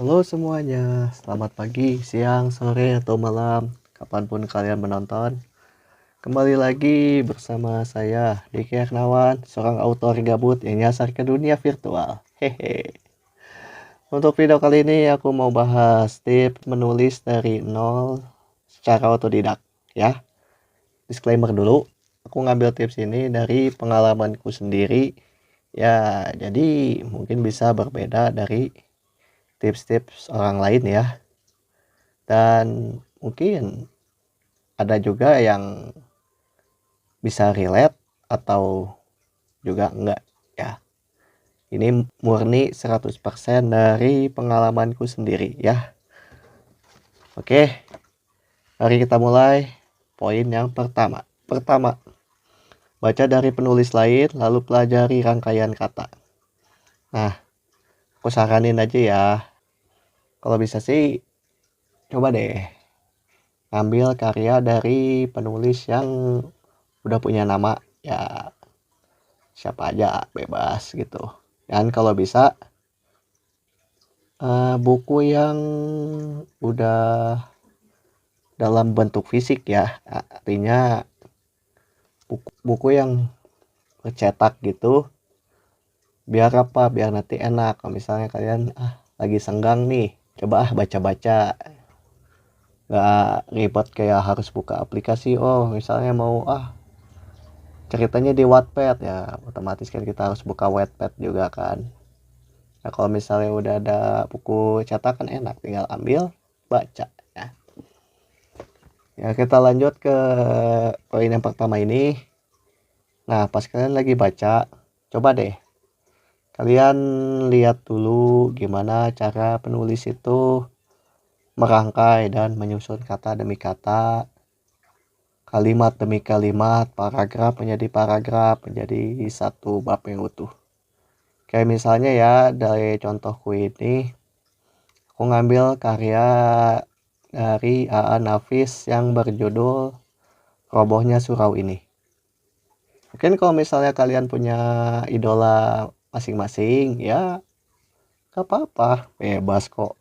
Halo semuanya, selamat pagi, siang, sore, atau malam, kapanpun kalian menonton. Kembali lagi bersama saya, Diki Hernawan, seorang autor gabut yang nyasar ke dunia virtual. Hehe. Untuk video kali ini aku mau bahas tips menulis dari nol secara otodidak, ya. Disclaimer dulu, aku ngambil tips ini dari pengalamanku sendiri. Ya, jadi mungkin bisa berbeda dari tips-tips orang lain ya. Dan mungkin ada juga yang bisa relate atau juga enggak ya. Ini murni 100% dari pengalamanku sendiri ya. Oke, mari kita mulai. Poin yang pertama. Pertama, baca dari penulis lain lalu pelajari rangkaian kata. Nah, aku saranin aja ya. Kalau bisa sih coba deh ngambil karya dari penulis yang udah punya nama ya, siapa aja bebas gitu. Dan kalau bisa buku yang udah dalam bentuk fisik ya, artinya buku yang cetak gitu, biar apa, biar nanti enak kalau misalnya kalian lagi senggang nih, coba baca-baca, nggak ribet kayak harus buka aplikasi. Oh misalnya mau ceritanya di Wattpad ya, otomatis kan kita harus buka Wattpad juga kan. Nah kalau misalnya udah ada buku cetakan enak, tinggal ambil baca ya. Ya kita lanjut ke poin yang pertama ini. Nah pas kalian lagi baca, coba deh kalian lihat dulu gimana cara penulis itu merangkai dan menyusun kata demi kata, kalimat demi kalimat, paragraf menjadi satu bab yang utuh. Kayak misalnya ya, dari contohku ini, aku ngambil karya dari A.A. Nafis yang berjudul Robohnya Surau Ini. Mungkin kalau misalnya kalian punya idola masing-masing, ya gak apa-apa, bebas kok.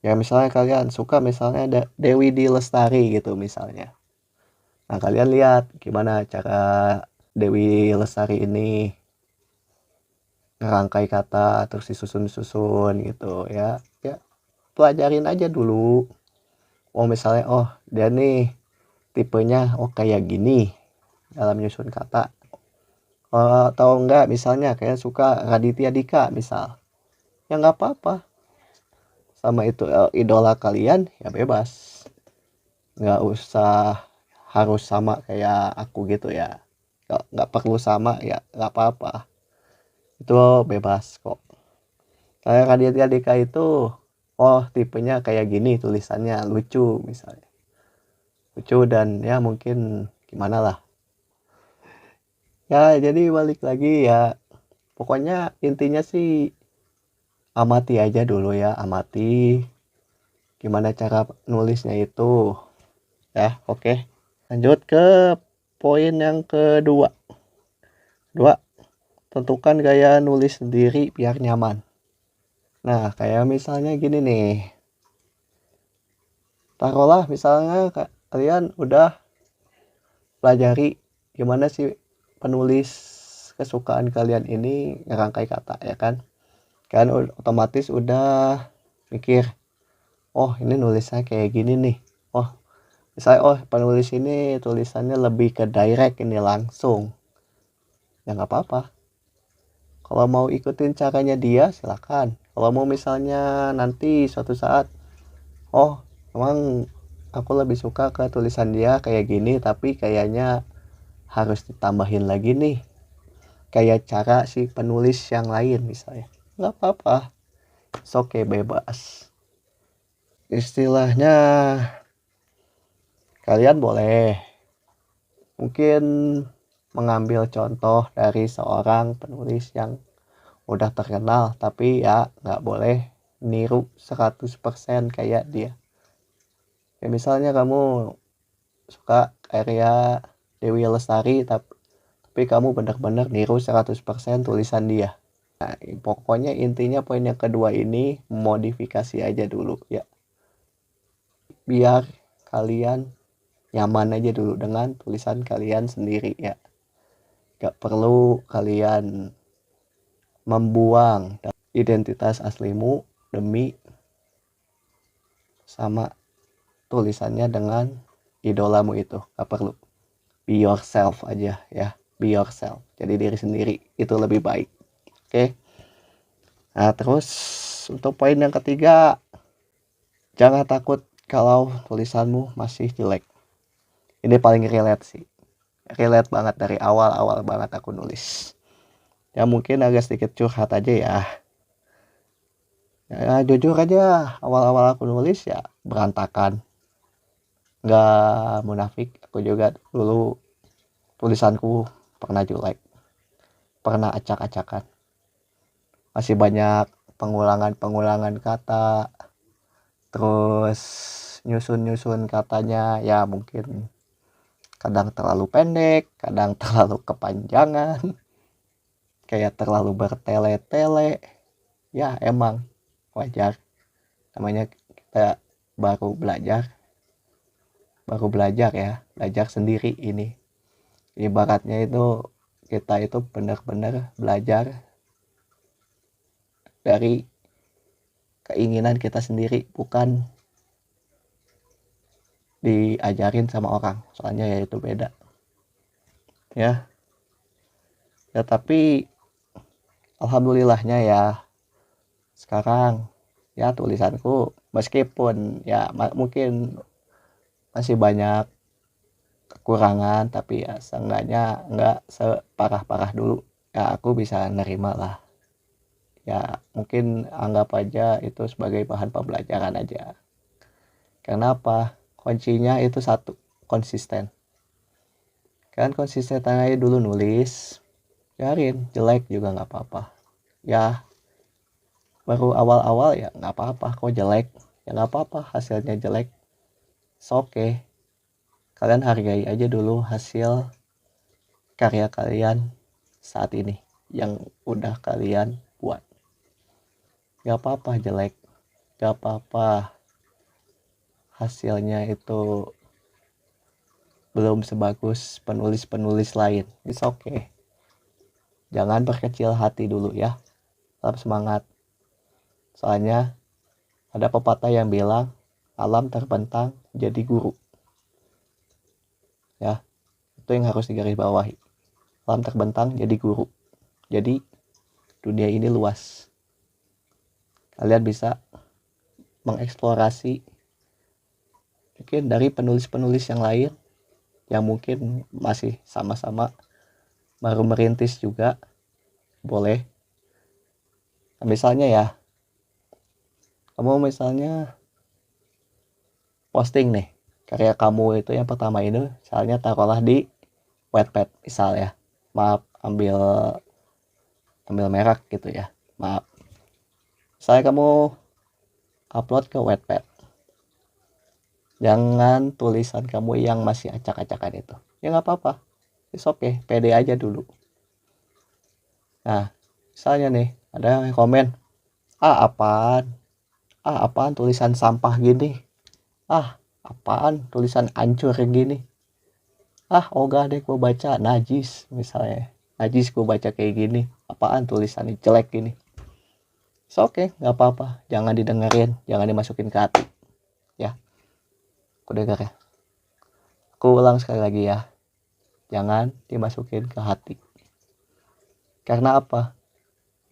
Ya misalnya kalian suka misalnya Dewi D. Lestari gitu misalnya. Nah kalian lihat gimana cara Dewi Lestari ini ngerangkai kata terus disusun-susun gitu ya. Ya pelajarin aja dulu. Oh misalnya dia nih tipenya kayak gini dalam menyusun kata. Atau enggak misalnya kayak suka Raditya Dika misal, ya nggak apa-apa, sama itu idola kalian ya bebas, nggak usah harus sama kayak aku gitu ya, nggak perlu sama ya, nggak apa-apa, itu bebas kok. Kayak Raditya Dika itu tipenya kayak gini, tulisannya lucu misalnya, lucu dan ya mungkin gimana lah ya. Jadi balik lagi ya, pokoknya intinya sih amati aja dulu ya, amati gimana cara nulisnya itu ya. Oke, lanjut ke poin yang kedua. Tentukan gaya nulis sendiri biar nyaman. Nah kayak misalnya gini nih, taruhlah misalnya kalian udah pelajari gimana sih penulis kesukaan kalian ini ngerangkai kata ya kan. Kalian otomatis udah mikir, ini nulisnya kayak gini nih. Misalnya penulis ini tulisannya lebih ke direct ini, langsung. Ya nggak apa-apa. Kalau mau ikutin caranya dia silakan. Kalau mau misalnya nanti suatu saat, emang aku lebih suka ke tulisan dia kayak gini, tapi kayaknya harus ditambahin lagi nih, kayak cara si penulis yang lain misalnya. Nggak apa-apa. Oke, bebas. Istilahnya kalian boleh mungkin mengambil contoh dari seorang penulis yang udah terkenal, tapi ya nggak boleh niru 100% kayak dia. Ya misalnya kamu suka karya Dewi Lestari, tapi kamu benar-benar niru 100% tulisan dia. Nah, pokoknya intinya poin yang kedua ini modifikasi aja dulu ya, biar kalian nyaman aja dulu dengan tulisan kalian sendiri ya. Gak perlu kalian membuang identitas aslimu demi sama tulisannya dengan idolamu itu. Gak perlu. Be yourself aja ya. Be yourself. Jadi diri sendiri. Itu lebih baik. Oke. Nah terus untuk poin yang ketiga, jangan takut kalau tulisanmu masih jelek. Ini paling relate sih. Relate banget dari awal-awal banget aku nulis. Ya mungkin agak sedikit curhat aja ya. Ya jujur aja awal-awal aku nulis ya berantakan. Nggak munafik, aku juga dulu tulisanku pernah jelek, pernah acak-acakan, masih banyak pengulangan kata, terus nyusun katanya ya mungkin kadang terlalu pendek, kadang terlalu kepanjangan, kayak terlalu bertele-tele. Ya emang wajar, namanya kita baru belajar ya, belajar sendiri ini. Ibaratnya itu kita itu benar-benar belajar dari keinginan kita sendiri, bukan diajarin sama orang, soalnya ya itu beda ya. Ya tapi alhamdulillahnya ya sekarang ya tulisanku meskipun ya mungkin masih banyak kekurangan, tapi ya seenggaknya nggak separah-parah dulu ya, aku bisa nerima lah ya. Mungkin anggap aja itu sebagai bahan pembelajaran aja. Karena apa? Kuncinya itu satu, konsisten. Kan konsisten aja dulu nulis, biarin jelek juga nggak apa-apa ya. Baru awal-awal ya nggak apa-apa, kok jelek ya nggak apa-apa, hasilnya jelek oke. Kalian hargai aja dulu hasil karya kalian saat ini yang udah kalian buat. Gak apa-apa jelek, gak apa-apa hasilnya itu belum sebagus penulis-penulis lain, it's okay. Jangan berkecil hati dulu ya, tetap semangat. Soalnya ada pepatah yang bilang alam terbentang jadi guru ya, itu yang harus digarisbawahi. Alam terbentang jadi guru, jadi dunia ini luas, kalian bisa mengeksplorasi mungkin dari penulis-penulis yang lain yang mungkin masih sama-sama baru merintis juga, boleh. Nah, misalnya ya, kamu misalnya posting nih karya kamu itu yang pertama ini, misalnya taruhlah di Wattpad misal ya, maaf ambil merek gitu ya, maaf. Misalnya kamu upload ke Wattpad, jangan tulisan kamu yang masih acak-acakan itu, ya nggak apa-apa, it's okay, pede aja dulu. Nah misalnya nih ada yang komen, apaan tulisan sampah gini, apaan tulisan ancur gini, ogah deh gue baca, najis misalnya, najis gue baca kayak gini, apaan tulisannya jelek gini. Oke, nggak apa-apa, jangan didengerin, jangan dimasukin ke hati ya. Aku dengar ya, aku ulang sekali lagi ya, jangan dimasukin ke hati. Karena apa?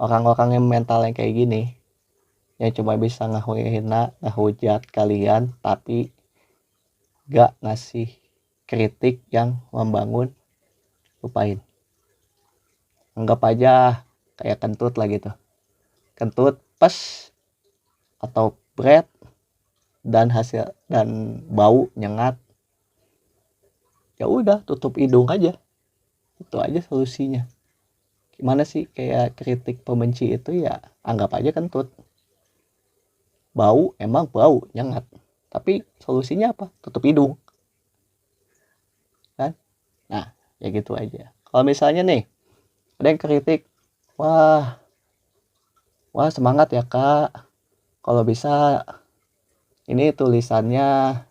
Orang-orang yang mental yang kayak gini, yang cuma bisa ngehina, ngehujat kalian, tapi gak ngasih kritik yang membangun, lupain. Anggap aja kayak kentut lah gitu, kentut pes atau bread dan hasil dan bau nyengat, ya udah tutup hidung aja, itu aja solusinya. Gimana sih, kayak kritik pembenci itu ya anggap aja kentut, bau emang bau nyengat, tapi solusinya apa? Tutup hidung kan. Nah ya gitu aja. Kalau misalnya nih ada yang kritik, wah wah semangat ya kak, kalau bisa ini tulisannya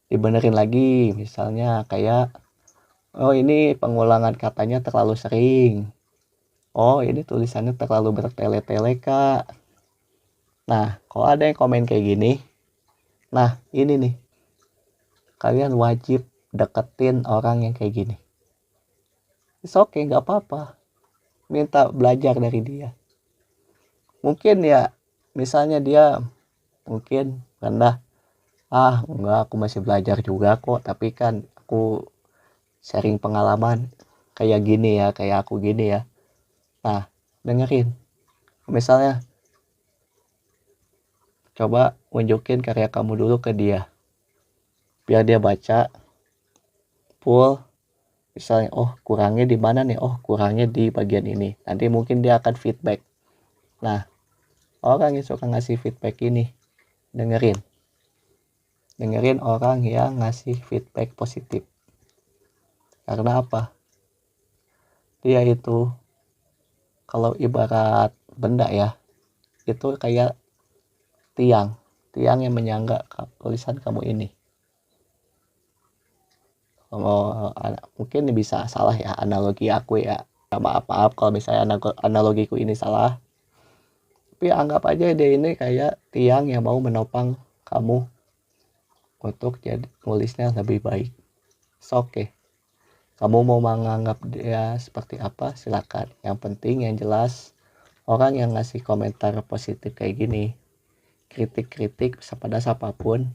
dibenerin lagi, misalnya kayak oh ini pengulangan katanya terlalu sering, oh ini tulisannya terlalu bertele-tele kak. Nah kalau ada yang komen kayak gini, nah ini nih, kalian wajib deketin orang yang kayak gini. It's okay, nggak apa-apa, minta belajar dari dia. Mungkin ya misalnya dia mungkin rendah, enggak, aku masih belajar juga kok, tapi kan aku sharing pengalaman kayak gini ya, kayak aku gini ya. Nah dengerin, misalnya coba unjukin karya kamu dulu ke dia, biar dia baca full. Misalnya oh kurangnya di mana nih, oh kurangnya di bagian ini, nanti mungkin dia akan feedback. Nah orang yang suka ngasih feedback ini dengerin orang yang ngasih feedback positif. Karena apa, dia itu kalau ibarat benda ya, itu kayak tiang yang menyangga tulisan kamu ini. Mungkin bisa salah ya analogi aku ya, maaf kalau misalnya analogiku ini salah, tapi anggap aja dia ini kayak tiang yang mau menopang kamu untuk jadi nulisnya lebih baik. Oke, kamu mau menganggap dia seperti apa silakan, yang penting yang jelas orang yang ngasih komentar positif kayak gini, kritik pada siapapun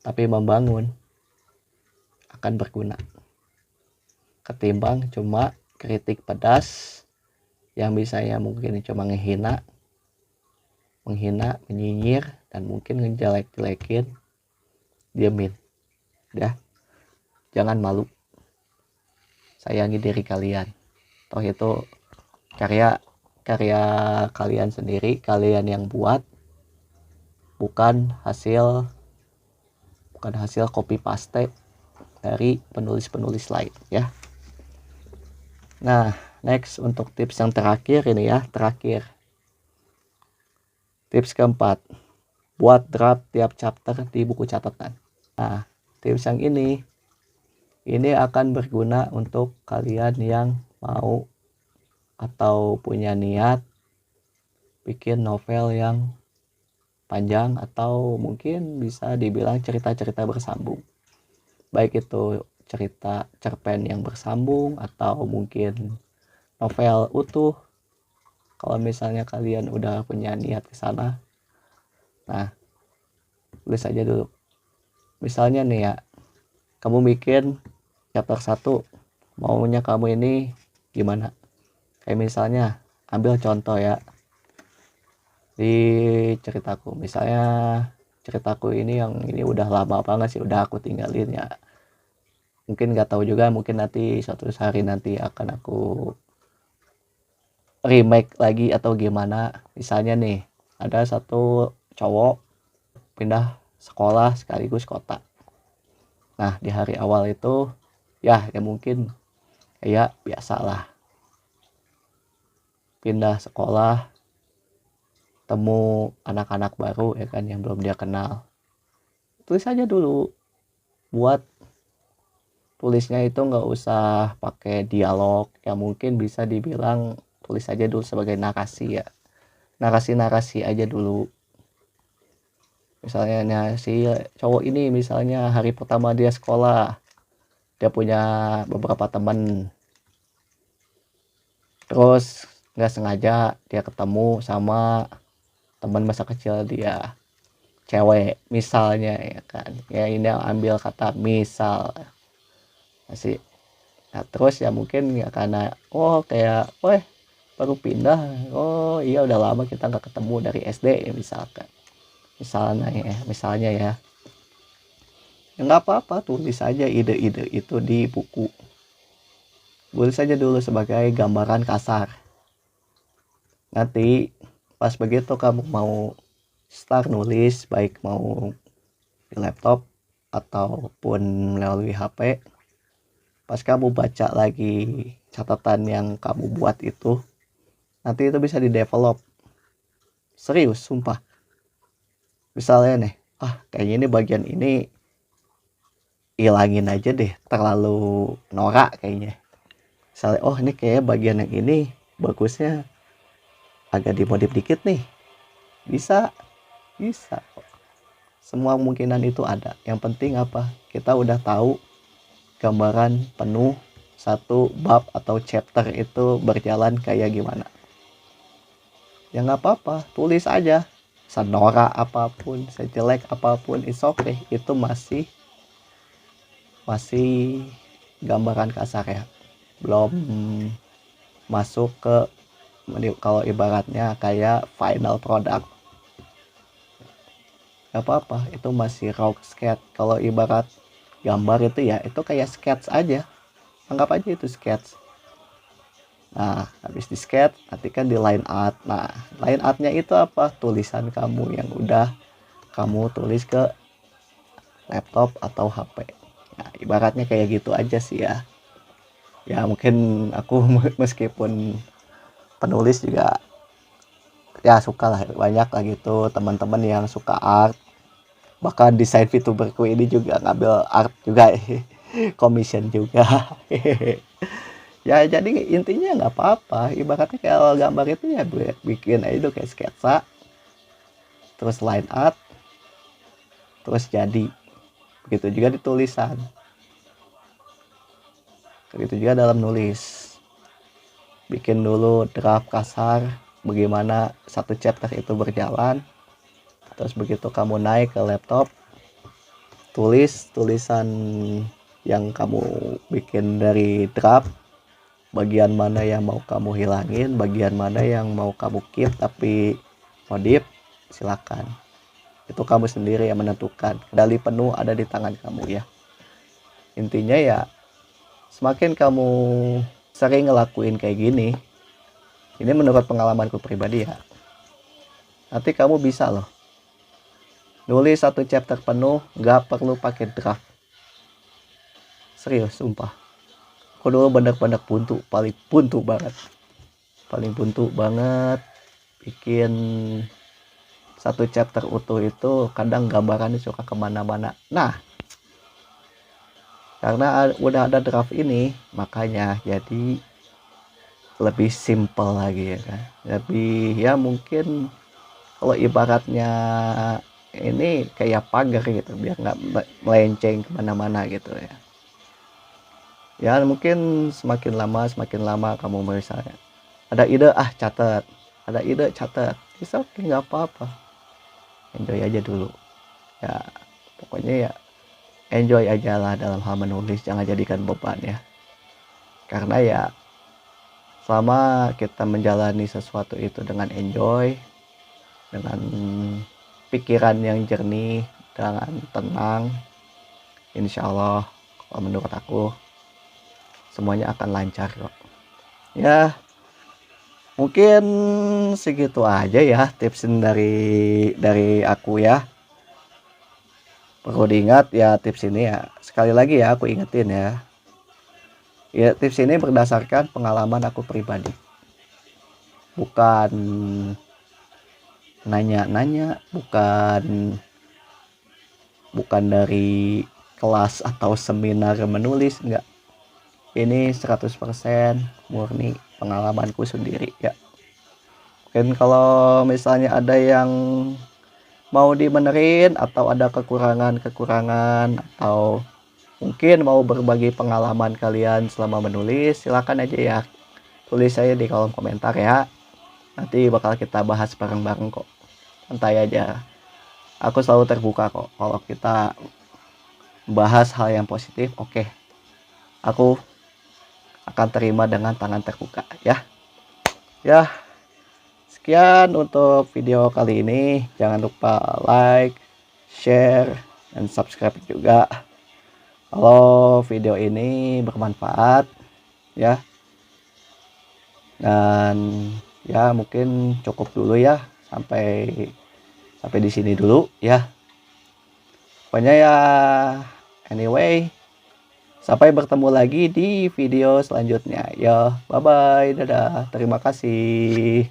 tapi membangun, akan berguna ketimbang cuma kritik pedas yang bisanya mungkin cuma menghina, menyinyir, dan mungkin ngejelek-jelekin. Diamin ya, jangan malu, sayangi diri kalian, toh itu karya kalian sendiri, kalian yang buat, bukan hasil copy paste dari penulis lain ya. Nah next, untuk tips yang terakhir ini ya, tips keempat, buat draft tiap chapter di buku catatan. Nah tips yang ini akan berguna untuk kalian yang mau atau punya niat bikin novel yang panjang, atau mungkin bisa dibilang cerita-cerita bersambung, baik itu cerita cerpen yang bersambung atau mungkin novel utuh. Kalau misalnya kalian udah punya niat ke sana, nah tulis aja dulu. Misalnya nih ya, kamu bikin chapter 1, maunya kamu ini gimana, kayak misalnya ambil contoh ya di ceritaku, misalnya ceritaku ini yang ini udah lama banget sih, udah aku tinggalin ya, mungkin nggak tahu juga, mungkin nanti suatu hari nanti akan aku remake lagi atau gimana. Misalnya nih ada satu cowok pindah sekolah sekaligus kota. Nah di hari awal itu ya mungkin kayak biasa lah, pindah sekolah, temu anak-anak baru ya kan, yang belum dia kenal. Tulis aja dulu, buat tulisnya itu nggak usah pakai dialog ya, mungkin bisa dibilang tulis aja dulu sebagai narasi ya, narasi aja dulu. Misalnya si cowok ini misalnya hari pertama dia sekolah, dia punya beberapa teman, terus nggak sengaja dia ketemu sama teman masa kecil dia, cewek misalnya ya kan ya, ini ambil kata misal masih. Nah terus ya mungkin ya karena oh kayak baru pindah, oh iya udah lama kita nggak ketemu dari SD ya, misalnya ya nggak apa-apa, tulis saja ide-ide itu di buku, tulis saja dulu sebagai gambaran kasar. Nanti pas begitu kamu mau start nulis, baik mau di laptop ataupun melalui HP, pas kamu baca lagi catatan yang kamu buat itu, nanti itu bisa di develop Serius, sumpah. Misalnya nih, kayaknya ini bagian ini hilangin aja deh, terlalu norak kayaknya. Misalnya, ini kayak bagian yang ini bagusnya agak dimodif dikit nih. Bisa, bisa. Semua kemungkinan itu ada. Yang penting apa? Kita udah tahu gambaran penuh satu bab atau chapter itu berjalan kayak gimana. Ya nggak apa-apa, tulis aja. Senora apapun, sejelek apapun, it's okay. Itu masih gambaran kasar ya. Belum masuk ke, kalau ibaratnya kayak final product. Gak apa-apa, itu masih raw sketch. Kalau ibarat gambar itu ya, itu kayak sketch aja. Anggap aja itu sketch. Nah, habis di sketch, nanti kan di line art. Nah, line artnya itu apa? Tulisan kamu yang udah kamu tulis ke laptop atau HP. Nah, ibaratnya kayak gitu aja sih ya. Ya mungkin aku meskipun penulis juga ya suka lah, banyak lah gitu teman-teman yang suka art. Bahkan desain VTuberku ini juga ngambil art juga, commission juga. Ya jadi intinya nggak apa-apa, ibaratnya kalau gambar itu ya bikin aja itu kayak sketsa, terus line art, terus jadi. Begitu juga di tulisan, begitu juga dalam nulis. Bikin dulu draft kasar bagaimana satu chapter itu berjalan, terus begitu kamu naik ke laptop, tulis tulisan yang kamu bikin dari draft, bagian mana yang mau kamu hilangin, bagian mana yang mau kamu keep tapi modif, silakan. Itu kamu sendiri yang menentukan. Kendali penuh ada di tangan kamu ya. Intinya ya, semakin kamu sering ngelakuin kayak gini, ini menurut pengalamanku pribadi ya, nanti kamu bisa loh nulis satu chapter penuh gak perlu pakai draft. Serius, sumpah. Aku dulu bener-bener paling buntu banget bikin satu chapter utuh itu. Kadang gambarannya suka kemana-mana. Nah, karena udah ada draft ini, makanya jadi lebih simple lagi ya kan. Lebih ya mungkin kalau ibaratnya ini kayak pagar gitu, biar nggak melenceng kemana-mana gitu ya. Ya mungkin semakin lama kamu misalnya ada ide, catat. Ada ide, catat. Bisa, oke, nggak apa-apa. Enjoy aja dulu. Ya pokoknya ya enjoy aja lah dalam hal menulis, jangan jadikan beban ya. Karena ya selama kita menjalani sesuatu itu dengan enjoy, dengan pikiran yang jernih, dengan tenang, insya Allah kalau menurut aku semuanya akan lancar kok. Ya mungkin segitu aja ya tips dari aku ya. Perlu diingat ya, tips ini ya sekali lagi ya aku ingetin ya. Ya tips ini berdasarkan pengalaman aku pribadi. Bukan nanya-nanya, bukan dari kelas atau seminar menulis, enggak. Ini 100% murni pengalamanku sendiri ya. Mungkin kalau misalnya ada yang mau dibenerin atau ada kekurangan atau mungkin mau berbagi pengalaman kalian selama menulis, silakan aja ya. Tulis saya di kolom komentar ya. Nanti bakal kita bahas bareng-bareng kok. Santai aja. Aku selalu terbuka kok kalau kita bahas hal yang positif. Oke. Aku akan terima dengan tangan terbuka ya. Ya, sekian untuk video kali ini. Jangan lupa like, share, dan subscribe juga kalau video ini bermanfaat ya. Dan ya mungkin cukup dulu ya, sampai di sini dulu ya. Pokoknya ya anyway, sampai bertemu lagi di video selanjutnya. Ya, bye bye, dadah. Terima kasih.